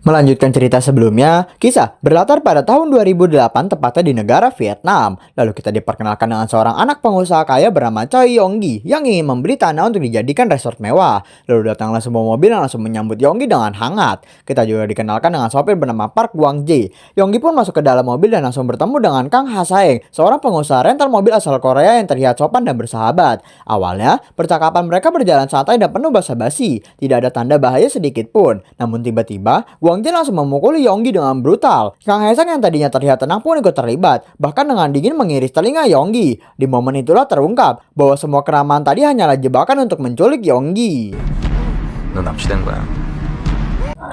Melanjutkan cerita sebelumnya, kisah berlatar pada tahun 2008 tepatnya di negara Vietnam. Lalu kita diperkenalkan dengan seorang anak pengusaha kaya bernama Choi Yonggi yang ingin membeli tanah untuk dijadikan resort mewah. Lalu datanglah sebuah mobil yang langsung menyambut Yonggi dengan hangat. Kita juga dikenalkan dengan sopir bernama Park Gwang Jae. Yonggi pun masuk ke dalam mobil dan langsung bertemu dengan Kang Ha Saeng, seorang pengusaha rental mobil asal Korea yang terlihat sopan dan bersahabat. Awalnya, percakapan mereka berjalan santai dan penuh basa-basi. Tidak ada tanda bahaya sedikit pun. Namun tiba-tiba, Wang Jin langsung memukuli Yonggi dengan brutal. Kang Haesang yang tadinya terlihat tenang pun ikut terlibat, bahkan dengan dingin mengiris telinga Yonggi. Di momen itulah terungkap bahwa semua keramahan tadi hanyalah jebakan untuk menculik Yonggi. 넌 납치된 거야.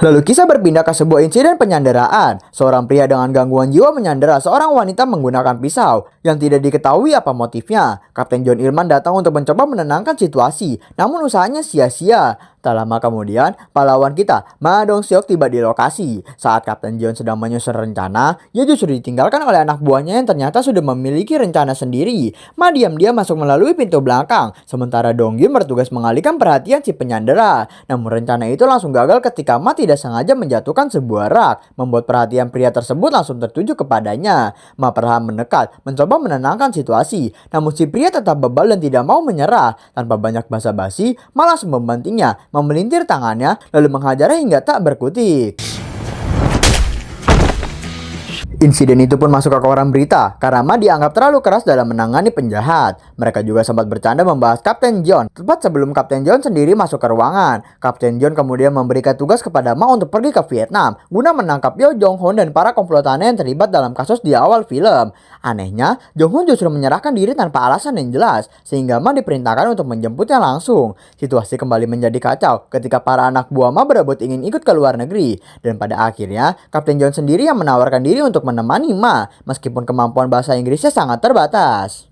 Lalu kisah berpindah ke sebuah insiden penyanderaan. Seorang pria dengan gangguan jiwa menyandera seorang wanita menggunakan pisau yang tidak diketahui apa motifnya. Kapten John Ilman datang untuk mencoba menenangkan situasi, namun usahanya sia-sia. Tak lama kemudian, pahlawan kita, Ma Dong-seok tiba di lokasi. Saat Kapten John sedang menyusun rencana, ia justru ditinggalkan oleh anak buahnya yang ternyata sudah memiliki rencana sendiri. Ma diam-diam masuk melalui pintu belakang, sementara Dong-gyun bertugas mengalihkan perhatian si penyandera. Namun rencana itu langsung gagal ketika Ma tidak sengaja menjatuhkan sebuah rak, membuat perhatian pria tersebut langsung tertuju kepadanya. Ma perlahan mendekat, mencoba menenangkan situasi. Namun si pria tetap bebal dan tidak mau menyerah. Tanpa banyak basa-basi, Ma langsung membantingnya, memelintir tangannya, lalu menghajarnya hingga tak berkutik. Insiden itu pun masuk ke koran berita karena Ma dianggap terlalu keras dalam menangani penjahat. Mereka juga sempat bercanda membahas Kapten John. Tepat sebelum Kapten John sendiri masuk ke ruangan, Kapten John kemudian memberikan tugas kepada Ma untuk pergi ke Vietnam guna menangkap Yo Jong Hoon dan para komplotannya yang terlibat dalam kasus di awal film. Anehnya, Jong Hoon justru menyerahkan diri tanpa alasan yang jelas, sehingga Ma diperintahkan untuk menjemputnya langsung. Situasi kembali menjadi kacau ketika para anak buah Ma berebut ingin ikut ke luar negeri. Dan pada akhirnya, Kapten John sendiri yang menawarkan diri untuk menemani Ma, meskipun kemampuan bahasa Inggrisnya sangat terbatas.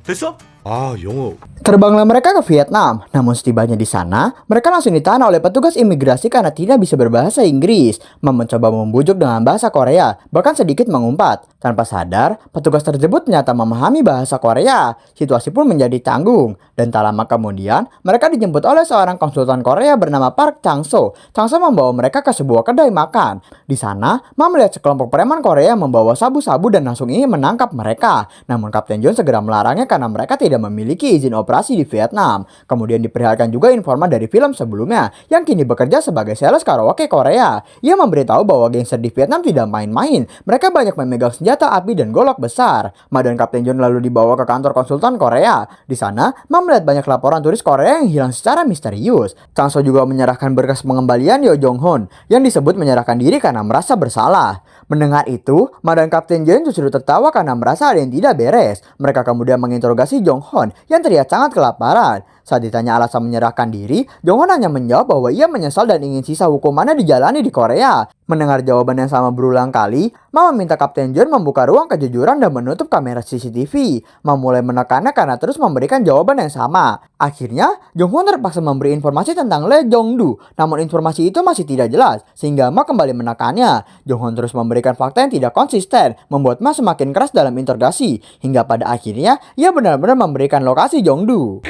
됐어? 아, 영어. Terbanglah mereka ke Vietnam, namun setibanya di sana, mereka langsung ditahan oleh petugas imigrasi karena tidak bisa berbahasa Inggris. Ma mencoba membujuk dengan bahasa Korea, bahkan sedikit mengumpat. Tanpa sadar, petugas tersebut ternyata memahami bahasa Korea. Situasi pun menjadi tanggung, dan tak lama kemudian, mereka dijemput oleh seorang konsultan Korea bernama Park Chang-so. Chang-so membawa mereka ke sebuah kedai makan. Di sana, Ma melihat sekelompok preman Korea membawa sabu-sabu dan langsung ingin menangkap mereka. Namun Kapten John segera melarangnya karena mereka tidak memiliki izin operasi di Vietnam. Kemudian diperlihatkan juga informan dari film sebelumnya yang kini bekerja sebagai sales karaoke Korea. Ia memberitahu bahwa gangster di Vietnam tidak main-main. Mereka banyak memegang senjata api dan golok besar. Ma dan Kapten John lalu dibawa ke kantor konsultan Korea. Di sana, Ma melihat banyak laporan turis Korea yang hilang secara misterius. Chang-so juga menyerahkan berkas pengembalian Yo Jong Hoon yang disebut menyerahkan diri karena merasa bersalah. Mendengar itu, Ma dan Kapten John justru tertawa karena merasa ada yang tidak beres. Mereka kemudian menginterogasi Jong Hoon yang terlihat sangat kelaparan. Saat ditanya alasan menyerahkan diri, Jong Hoon hanya menjawab bahwa ia menyesal dan ingin sisa hukumannya dijalani di Korea. Mendengar jawaban yang sama berulang kali, Ma meminta Kapten John membuka ruang kejujuran dan menutup kamera CCTV. Ma mulai menekannya karena terus memberikan jawaban yang sama. Akhirnya, Jong Hoon terpaksa memberi informasi tentang Lee Jong-du. Namun informasi itu masih tidak jelas, sehingga Ma kembali menekannya. Jong Hoon terus memberikan fakta yang tidak konsisten, membuat Ma semakin keras dalam interogasi. Hingga pada akhirnya, ia benar-benar memberikan lokasi Jong-du.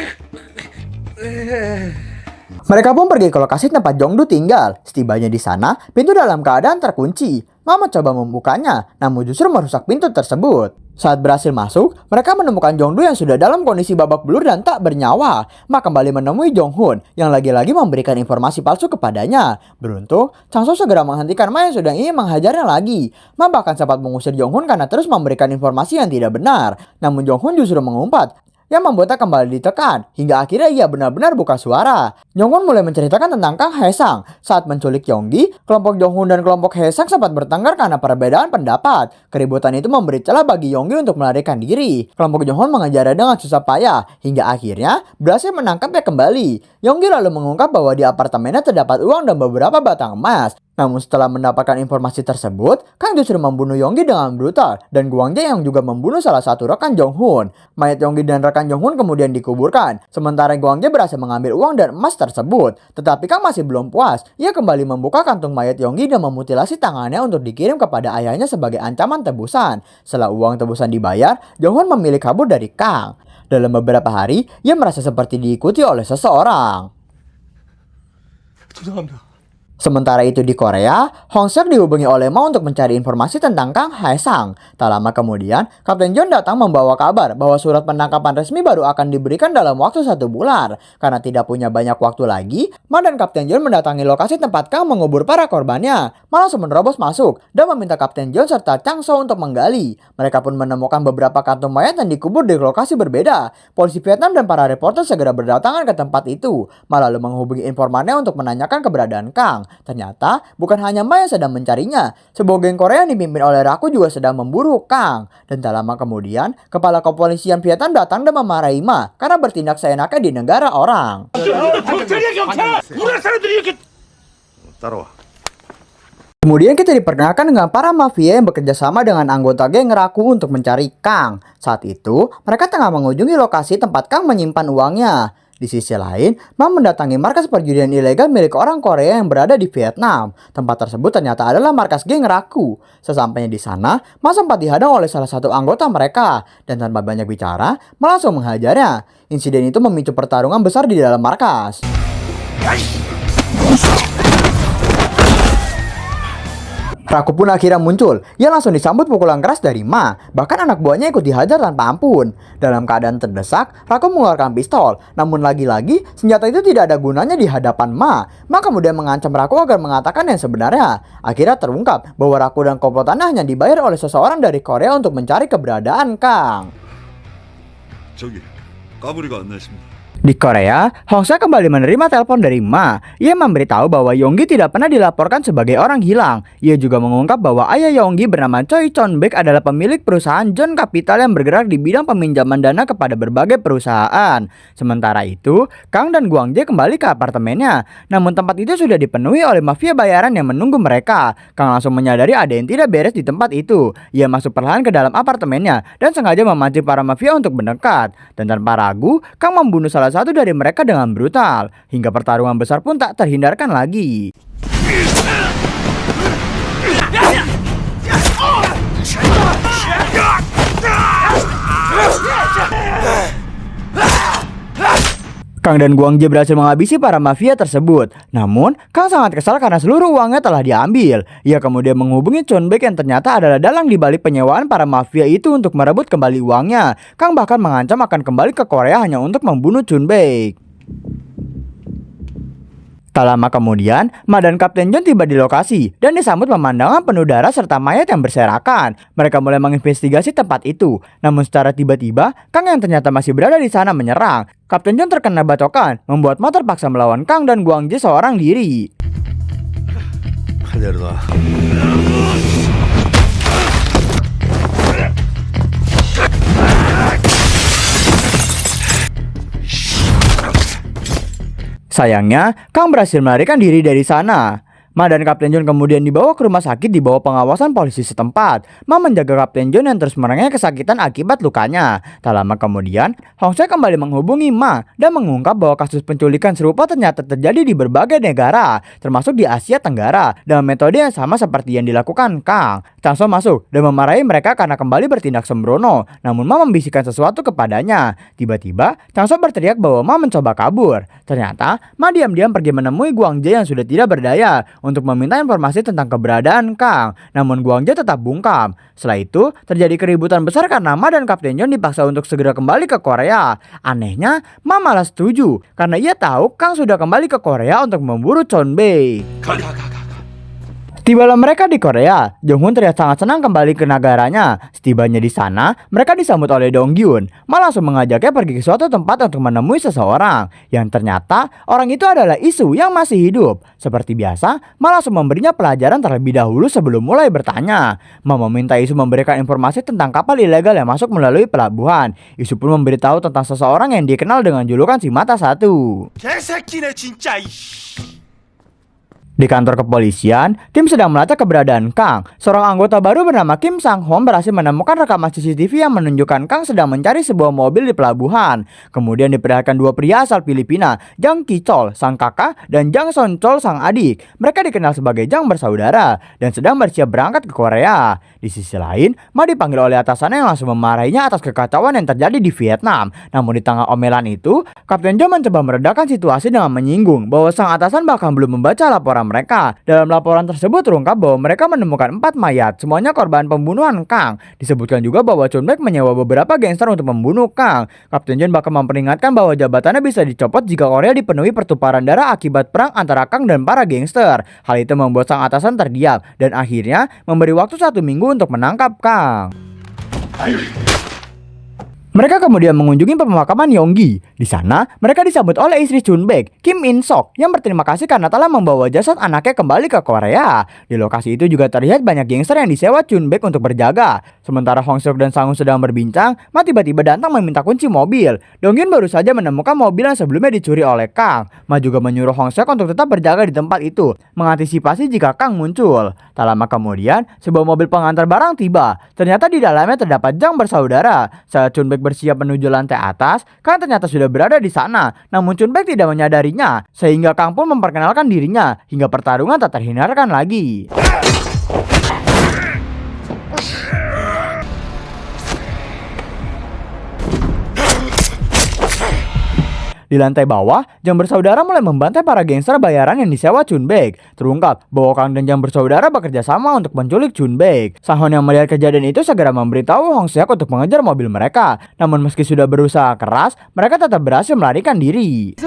Mereka pun pergi ke lokasi tempat Jong-du tinggal. Setibanya di sana, pintu dalam keadaan terkunci. Ma mencoba membukanya, namun justru merusak pintu tersebut. Saat berhasil masuk, mereka menemukan Jong-du yang sudah dalam kondisi babak belur dan tak bernyawa. Ma kembali menemui Jong Hoon yang lagi-lagi memberikan informasi palsu kepadanya. Beruntung, Chang-so segera menghentikan Ma yang sudah ingin menghajarnya lagi. Ma bahkan sempat mengusir Jong Hoon karena terus memberikan informasi yang tidak benar. Namun Jong Hoon justru mengumpat, yang membuatnya kembali ditekan, hingga akhirnya ia benar-benar buka suara. Jong Hoon mulai menceritakan tentang Kang Haesang. Saat menculik Yonggi, kelompok Jong Hoon dan kelompok Haesang sempat bertengkar karena perbedaan pendapat. Keributan itu memberi celah bagi Yonggi untuk melarikan diri. Kelompok Jong Hoon mengejarnya dengan susah payah, hingga akhirnya berhasil menangkapnya kembali. Yonggi lalu mengungkap bahwa di apartemennya terdapat uang dan beberapa batang emas. Namun setelah mendapatkan informasi tersebut, Kang justru membunuh Yonggi dengan brutal dan Gwang Jae yang juga membunuh salah satu rekan Jong Hoon. Mayat Yonggi dan rekan Jong Hoon kemudian dikuburkan, sementara Gwang Jae berhasil mengambil uang dan emas tersebut. Tetapi Kang masih belum puas, ia kembali membuka kantung mayat Yonggi dan memutilasi tangannya untuk dikirim kepada ayahnya sebagai ancaman tebusan. Setelah uang tebusan dibayar, Jong Hoon memilih kabur dari Kang. Dalam beberapa hari, ia merasa seperti diikuti oleh seseorang. 죄송합니다. Sementara itu di Korea, Hong Sek dihubungi oleh Ma untuk mencari informasi tentang Kang Hae-sang. Tak lama kemudian, Kapten John datang membawa kabar bahwa surat penangkapan resmi baru akan diberikan dalam waktu 1 bulan. Karena tidak punya banyak waktu lagi, Ma dan Kapten John mendatangi lokasi tempat Kang mengubur para korbannya. Ma langsung menerobos masuk dan meminta Kapten John serta Chang So untuk menggali. Mereka pun menemukan beberapa kantung mayat yang dikubur di lokasi berbeda. Polisi Vietnam dan para reporter segera berdatangan ke tempat itu. Ma lalu menghubungi informannya untuk menanyakan keberadaan Kang. Ternyata bukan hanya Ma yang sedang mencarinya. Sebuah geng Korea yang dipimpin oleh Raku juga sedang memburu Kang. Dan tak lama kemudian, kepala kepolisian Vietnam datang dan memarahi Ma karena bertindak seenaknya di negara orang. 따라와. Kemudian kita diperkenalkan dengan para mafia yang bekerja sama dengan anggota geng Raku untuk mencari Kang. Saat itu, mereka tengah mengunjungi lokasi tempat Kang menyimpan uangnya. Di sisi lain, Ma mendatangi markas perjudian ilegal milik orang Korea yang berada di Vietnam. Tempat tersebut ternyata adalah markas geng Raku. Sesampainya di sana, Ma sempat dihadang oleh salah satu anggota mereka. Dan tanpa banyak bicara, Ma langsung menghajarnya. Insiden itu memicu pertarungan besar di dalam markas. Raku pun akhirnya muncul. Ia langsung disambut pukulan keras dari Ma. Bahkan anak buahnya ikut dihajar tanpa ampun. Dalam keadaan terdesak, Raku mengeluarkan pistol. Namun lagi-lagi, senjata itu tidak ada gunanya di hadapan Ma. Ma kemudian mengancam Raku agar mengatakan yang sebenarnya. Akhirnya terungkap bahwa Raku dan komplotannya hanya dibayar oleh seseorang dari Korea untuk mencari keberadaan Kang. 저기 까불이가 안 나있습니다. Di Korea, Hong Sek kembali menerima telepon dari Ma. Ia memberitahu bahwa Yonggi tidak pernah dilaporkan sebagai orang hilang. Ia juga mengungkap bahwa ayah Yonggi bernama Choi Chon-baek adalah pemilik perusahaan John Capital yang bergerak di bidang peminjaman dana kepada berbagai perusahaan. Sementara itu, Kang dan Guang Jae kembali ke apartemennya. Namun tempat itu sudah dipenuhi oleh mafia bayaran yang menunggu mereka. Kang langsung menyadari ada yang tidak beres di tempat itu. Ia masuk perlahan ke dalam apartemennya dan sengaja memancing para mafia untuk mendekat. Dan tanpa ragu, Kang membunuh salah satu dari mereka dengan brutal, hingga pertarungan besar pun tak terhindarkan lagi. Kang dan Guang Jae berhasil menghabisi para mafia tersebut. Namun, Kang sangat kesal karena seluruh uangnya telah diambil. Ia kemudian menghubungi Chon-baek yang ternyata adalah dalang di balik penyewaan para mafia itu untuk merebut kembali uangnya. Kang bahkan mengancam akan kembali ke Korea hanya untuk membunuh Chon-baek. Tak lama kemudian, Ma dan Kapten John tiba di lokasi dan disambut pemandangan penuh darah serta mayat yang berserakan. Mereka mulai menginvestigasi tempat itu. Namun secara tiba-tiba, Kang yang ternyata masih berada di sana menyerang. Kapten John terkena bacokan, membuat Ma terpaksa melawan Kang dan Guang Jae seorang diri. 칼레르다. Sayangnya, Kang berhasil melarikan diri dari sana. Ma dan Kapten John kemudian dibawa ke rumah sakit di bawah pengawasan polisi setempat. Ma menjaga Kapten John yang terus merengek kesakitan akibat lukanya. Tak lama kemudian, Hong Sek kembali menghubungi Ma dan mengungkap bahwa kasus penculikan serupa ternyata terjadi di berbagai negara, termasuk di Asia Tenggara, dengan metode yang sama seperti yang dilakukan Kang. Chang So masuk dan memarahi mereka karena kembali bertindak sembrono. Namun Ma membisikkan sesuatu kepadanya. Tiba-tiba, Chang So berteriak bahwa Ma mencoba kabur. Ternyata, Ma diam-diam pergi menemui Guang Jae yang sudah tidak berdaya untuk meminta informasi tentang keberadaan Kang. Namun Guang Jae tetap bungkam. Setelah itu, terjadi keributan besar karena Ma dan Kapten John dipaksa untuk segera kembali ke Korea. Anehnya, Ma malah setuju karena ia tahu Kang sudah kembali ke Korea untuk memburu Chon-baek. Tibalah mereka di Korea, Jong Hoon terlihat sangat senang kembali ke negaranya. Setibanya di sana, mereka disambut oleh Dong Gyun. Ma langsung mengajaknya pergi ke suatu tempat untuk menemui seseorang. Yang ternyata, orang itu adalah Isu yang masih hidup. Seperti biasa, Ma langsung memberinya pelajaran terlebih dahulu sebelum mulai bertanya. Ma meminta Isu memberikan informasi tentang kapal ilegal yang masuk melalui pelabuhan. Isu pun memberitahu tentang seseorang yang dikenal dengan julukan si Mata Satu. 개새끼네 진짜. Di kantor kepolisian, tim sedang melacak keberadaan Kang. Seorang anggota baru bernama Kim Sang-hom berhasil menemukan rekaman CCTV yang menunjukkan Kang sedang mencari sebuah mobil di pelabuhan. Kemudian diperlihatkan dua pria asal Filipina, Jang Ki-chol, sang kakak, dan Jang Son-chol, sang adik. Mereka dikenal sebagai Jang bersaudara dan sedang bersiap berangkat ke Korea. Di sisi lain, Ma dipanggil oleh atasannya yang langsung memarahinya atas kekacauan yang terjadi di Vietnam. Namun di tengah omelan itu, Kapten John mencoba meredakan situasi dengan menyinggung bahwa sang atasan bahkan belum membaca laporan mereka. Dalam laporan tersebut terungkap bahwa mereka menemukan 4 mayat, semuanya korban pembunuhan Kang. Disebutkan juga bahwa Chun Baek menyewa beberapa gangster untuk membunuh Kang. Kapten John bahkan memperingatkan bahwa jabatannya bisa dicopot jika Korea dipenuhi pertumpahan darah akibat perang antara Kang dan para gangster. Hal itu membuat sang atasan terdiam dan akhirnya memberi waktu 1 minggu untuk menangkap Kang. Mereka kemudian mengunjungi pemakaman Yonggi. Di sana, mereka disambut oleh istri Chun Baek, Kim In Sok, yang berterima kasih karena telah membawa jasad anaknya kembali ke Korea. Di lokasi itu juga terlihat banyak gangster yang disewa Chun Baek untuk berjaga. Sementara Hong Seok dan Sang Hun sedang berbincang, Ma tiba-tiba datang meminta kunci mobil. Donghyun baru saja menemukan mobil yang sebelumnya dicuri oleh Kang. Ma juga menyuruh Hong Seok untuk tetap berjaga di tempat itu, mengantisipasi jika Kang muncul. Tak lama kemudian, sebuah mobil pengantar barang tiba. Ternyata di dalamnya terdapat Jang bersaudara. Saat Chun Baek bersiap menuju lantai atas, Kang ternyata sudah berada di sana. Namun Chun Baek tidak menyadarinya, sehingga Kang pun memperkenalkan dirinya hingga pertarungan tak terhindarkan lagi. Di lantai bawah, Jang bersaudara mulai membantai para gangster bayaran yang disewa Chun Baek. Terungkap bahwa Kang dan Jang bersaudara bekerja sama untuk menculik Chun Baek. Sang Hun yang melihat kejadian itu segera memberitahu Hong Seok untuk mengejar mobil mereka. Namun meski sudah berusaha keras, mereka tetap berhasil melarikan diri.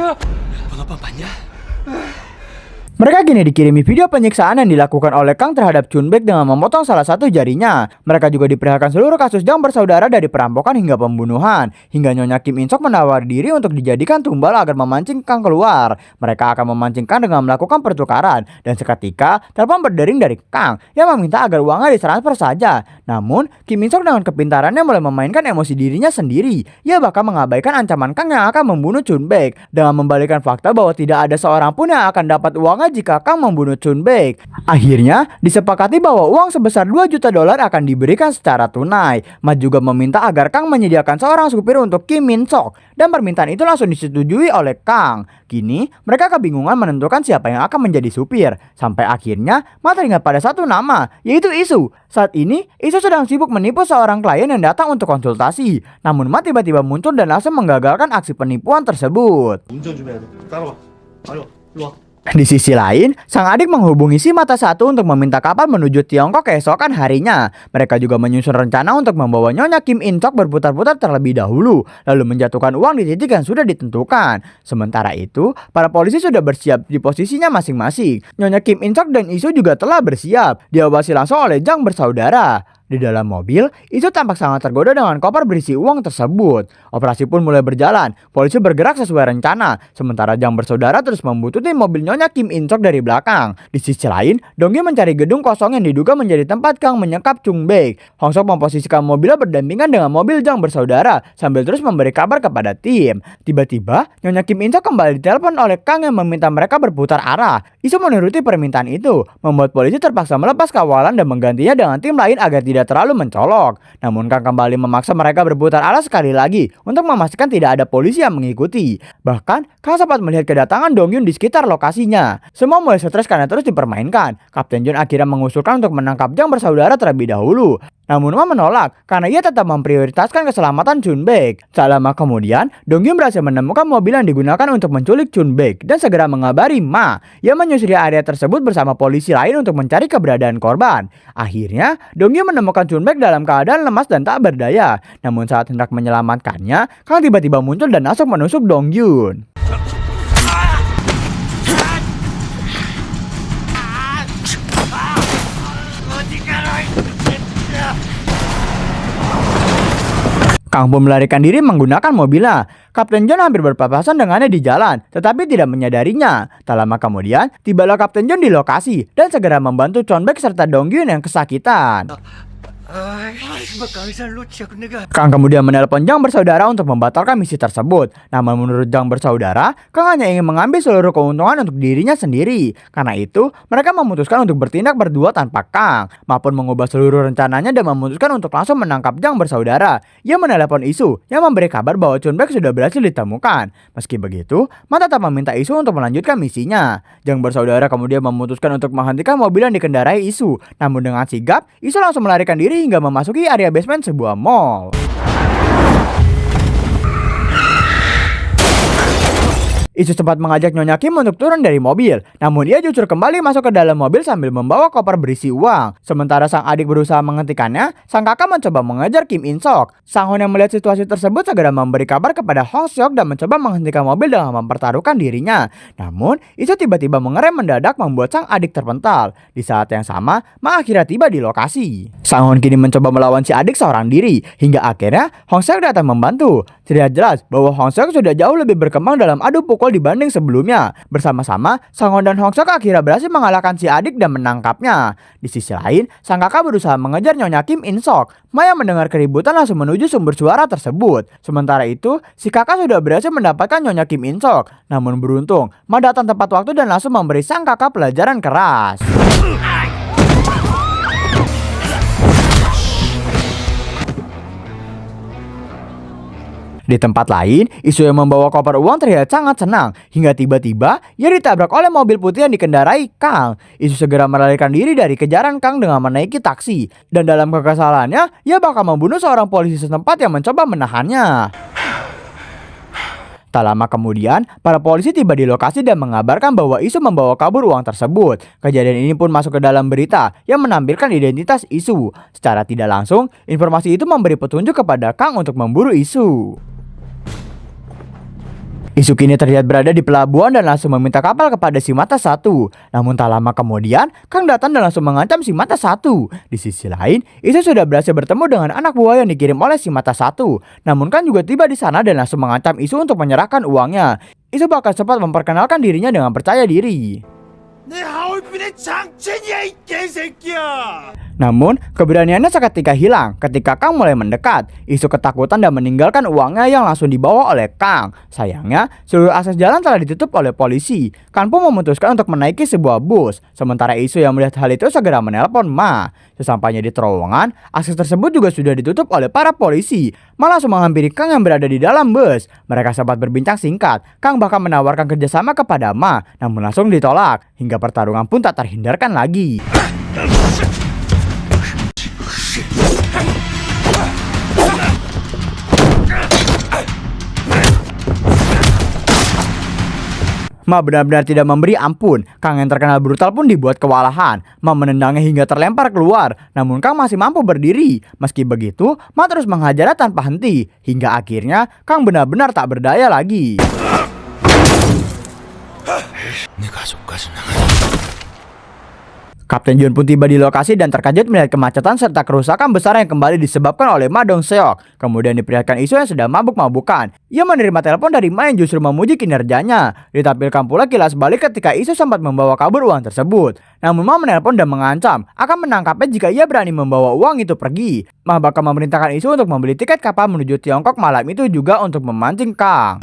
Mereka kini dikirimi video penyiksaan yang dilakukan oleh Kang terhadap Chun Baek dengan memotong salah satu jarinya. Mereka juga diperlihatkan seluruh kasus Jang bersaudara dari perampokan hingga pembunuhan. Hingga Nyonya Kim In Sok menawari diri untuk dijadikan tumbal agar memancing Kang keluar. Mereka akan memancing Kang dengan melakukan pertukaran. Dan seketika, telepon berdering dari Kang yang meminta agar uangnya ditransfer saja. Namun, Kim In Sok dengan kepintarannya mulai memainkan emosi dirinya sendiri. Ia bahkan mengabaikan ancaman Kang yang akan membunuh Chun Baek dengan membalikan fakta bahwa tidak ada seorang pun yang akan dapat uangnya jika Kang membunuh Chun Baek. Akhirnya disepakati bahwa uang sebesar 2 juta dolar akan diberikan secara tunai. Ma juga meminta agar Kang menyediakan seorang supir untuk Kim In Sok, dan permintaan itu langsung disetujui oleh Kang. Kini mereka kebingungan menentukan siapa yang akan menjadi supir. Sampai akhirnya Ma teringat pada satu nama, yaitu Isu. Saat ini Isu sedang sibuk menipu seorang klien yang datang untuk konsultasi. Namun Ma tiba-tiba muncul dan langsung menggagalkan aksi penipuan tersebut. 운전 좀 해야 돼. 따라와. 아니요, 일로 와. Di sisi lain, sang adik menghubungi si mata satu untuk meminta kapal menuju Tiongkok keesokan harinya. Mereka juga menyusun rencana untuk membawa Nyonya Kim In Sok berputar-putar terlebih dahulu, lalu menjatuhkan uang di titik yang sudah ditentukan. Sementara itu, para polisi sudah bersiap di posisinya masing-masing. Nyonya Kim In Sok dan Isu juga telah bersiap, diawasi langsung oleh Jang bersaudara. Di dalam mobil, Isu tampak sangat tergoda dengan koper berisi uang tersebut. Operasi pun mulai berjalan. Polisi bergerak sesuai rencana. Sementara Jang bersaudara terus membuntuti mobil Nyonya Kim In Sok dari belakang. Di sisi lain, Donghyun mencari gedung kosong yang diduga menjadi tempat Kang menyekap Chun Baek. Hong Seok memposisikan mobilnya berdampingan dengan mobil Jang bersaudara sambil terus memberi kabar kepada tim. Tiba-tiba, Nyonya Kim In Sok kembali ditelepon oleh Kang yang meminta mereka berputar arah. Isu menuruti permintaan itu, membuat polisi terpaksa melepas kawalan dan menggantinya dengan tim lain agar tidak terlalu mencolok. Namun Kang kembali memaksa mereka berputar arah sekali lagi untuk memastikan tidak ada polisi yang mengikuti. Bahkan Kang sempat melihat kedatangan Donghyun di sekitar lokasinya. Semua mulai stres karena terus dipermainkan. Kapten John akhirnya mengusulkan untuk menangkap Jang bersaudara terlebih dahulu. Namun Ma menolak karena ia tetap memprioritaskan keselamatan Chun Baek. Tak lama kemudian, Donghyun berhasil menemukan mobil yang digunakan untuk menculik Chun Baek dan segera mengabari Ma. Ia menyusuri area tersebut bersama polisi lain untuk mencari keberadaan korban. Akhirnya, Donghyun menemukan Chun Baek dalam keadaan lemas dan tak berdaya. Namun saat hendak menyelamatkannya, Kang tiba-tiba muncul dan langsung menusuk Donghyun. Kang pun melarikan diri menggunakan mobilnya. Kapten John hampir berpapasan dengannya di jalan, tetapi tidak menyadarinya. Tak lama kemudian, tibalah Kapten John di lokasi dan segera membantu Chun Baek serta Donghyun yang kesakitan. Kang kemudian menelpon Jang bersaudara untuk membatalkan misi tersebut. Namun menurut Jang bersaudara, Kang hanya ingin mengambil seluruh keuntungan untuk dirinya sendiri. Karena itu, mereka memutuskan untuk bertindak berdua tanpa Kang. Ma pun mengubah seluruh rencananya dan memutuskan untuk langsung menangkap Jang bersaudara. Ia menelepon Isu yang memberi kabar bahwa Chun Baek sudah berhasil ditemukan. Meski begitu, Ma tetap meminta Isu untuk melanjutkan misinya. Jang bersaudara kemudian memutuskan untuk menghentikan mobil yang dikendarai Isu. Namun dengan sigap, Isu langsung melarikan diri hingga memasuki area basement sebuah mall. Isu sempat mengajak Nyonya Kim untuk turun dari mobil, namun ia justru kembali masuk ke dalam mobil sambil membawa koper berisi uang. Sementara sang adik berusaha menghentikannya, sang kakak mencoba mengejar Kim In Sok. Sang Hon yang melihat situasi tersebut segera memberi kabar kepada Hong Seok dan mencoba menghentikan mobil dengan mempertaruhkan dirinya. Namun, Isu tiba-tiba mengerem mendadak membuat sang adik terpental. Di saat yang sama, Ma akhirnya tiba di lokasi. Sang Hon kini mencoba melawan si adik seorang diri, hingga akhirnya Hong Seok datang membantu. Terlihat jelas bahwa Hong Seok sudah jauh lebih berkembang dalam adu pukul dibanding sebelumnya. Bersama-sama, Sang Hon dan Hong Seok akhirnya berhasil mengalahkan si adik dan menangkapnya. Di sisi lain, sang kakak berusaha mengejar Nyonya Kim In Sok. Ma yang mendengar keributan langsung menuju sumber suara tersebut. Sementara itu, si kakak sudah berhasil mendapatkan Nyonya Kim In Sok. Namun beruntung, Ma datang tepat waktu dan langsung memberi sang kakak pelajaran keras. Di tempat lain, Isu yang membawa koper uang terlihat sangat senang hingga tiba-tiba ia ditabrak oleh mobil putih yang dikendarai Kang. Isu segera melarikan diri dari kejaran Kang dengan menaiki taksi, dan dalam kekesalannya ia bakal membunuh seorang polisi setempat yang mencoba menahannya. Tak lama kemudian, para polisi tiba di lokasi dan mengabarkan bahwa Isu membawa kabur uang tersebut. Kejadian ini pun masuk ke dalam berita yang menampilkan identitas Isu. Secara tidak langsung, informasi itu memberi petunjuk kepada Kang untuk memburu Isu. Isu kini terlihat berada di pelabuhan dan langsung meminta kapal kepada si Mata Satu. Namun tak lama kemudian, Kang datang dan langsung mengancam si Mata Satu. Di sisi lain, Isu sudah berhasil bertemu dengan anak buah yang dikirim oleh si Mata Satu. Namun Kang juga tiba di sana dan langsung mengancam Isu untuk menyerahkan uangnya. Isu bahkan sempat memperkenalkan dirinya dengan percaya diri. Namun, keberaniannya seketika hilang ketika Kang mulai mendekat. Isu ketakutan dan meninggalkan uangnya yang langsung dibawa oleh Kang. Sayangnya, seluruh akses jalan telah ditutup oleh polisi. Kang pun memutuskan untuk menaiki sebuah bus. Sementara Isu yang melihat hal itu segera menelpon Ma. Sesampainya di terowongan, akses tersebut juga sudah ditutup oleh para polisi. Ma langsung menghampiri Kang yang berada di dalam bus. Mereka sempat berbincang singkat. Kang bahkan menawarkan kerjasama kepada Ma, namun langsung ditolak. Hingga pertarungan pun tak terhindarkan lagi. Ma benar-benar tidak memberi ampun. Kang yang terkenal brutal pun dibuat kewalahan. Ma menendangnya hingga terlempar keluar. Namun Kang masih mampu berdiri. Meski begitu, Ma terus menghajarnya tanpa henti. Hingga akhirnya Kang benar-benar tak berdaya lagi. Kapten Jun pun tiba di lokasi dan terkejut melihat kemacetan serta kerusakan besar yang kembali disebabkan oleh Ma Dong Seok. Kemudian diperlihatkan Isu yang sudah mabuk-mabukan. Ia menerima telepon dari Ma yang justru memuji kinerjanya. Ditampilkan pula kilas balik ketika Isu sempat membawa kabur uang tersebut. Namun Ma menelpon dan mengancam akan menangkapnya jika ia berani membawa uang itu pergi. Ma bakal memerintahkan Isu untuk membeli tiket kapal menuju Tiongkok malam itu juga untuk memancing Kang.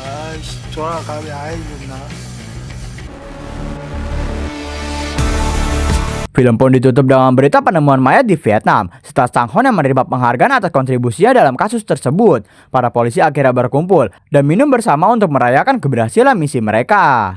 Film pun ditutup dengan berita penemuan mayat di Vietnam setelah Sang Hon yang menerima penghargaan atas kontribusinya dalam kasus tersebut. Para polisi akhirnya berkumpul dan minum bersama untuk merayakan keberhasilan misi mereka.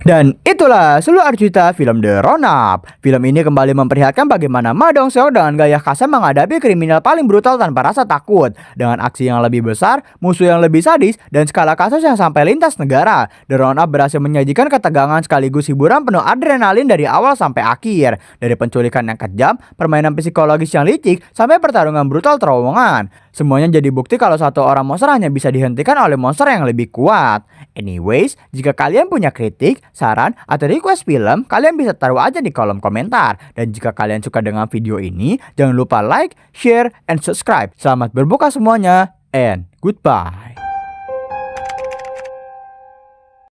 Dan itulah seluruh arc cerita film The Round-Up. Film ini kembali memperlihatkan bagaimana Ma Dong Seok dengan gaya khasnya menghadapi kriminal paling brutal tanpa rasa takut. Dengan aksi yang lebih besar, musuh yang lebih sadis, dan skala kasus yang sampai lintas negara. The Round-Up berhasil menyajikan ketegangan sekaligus hiburan penuh adrenalin dari awal sampai akhir. Dari penculikan yang kejam, permainan psikologis yang licik, sampai pertarungan brutal terowongan. Semuanya jadi bukti kalau satu orang monster hanya bisa dihentikan oleh monster yang lebih kuat. Anyways, jika kalian punya kritik, saran, atau request film, kalian bisa taruh aja di kolom komentar. Dan jika kalian suka dengan video ini, jangan lupa like, share, and subscribe. Selamat berbuka semuanya, and goodbye.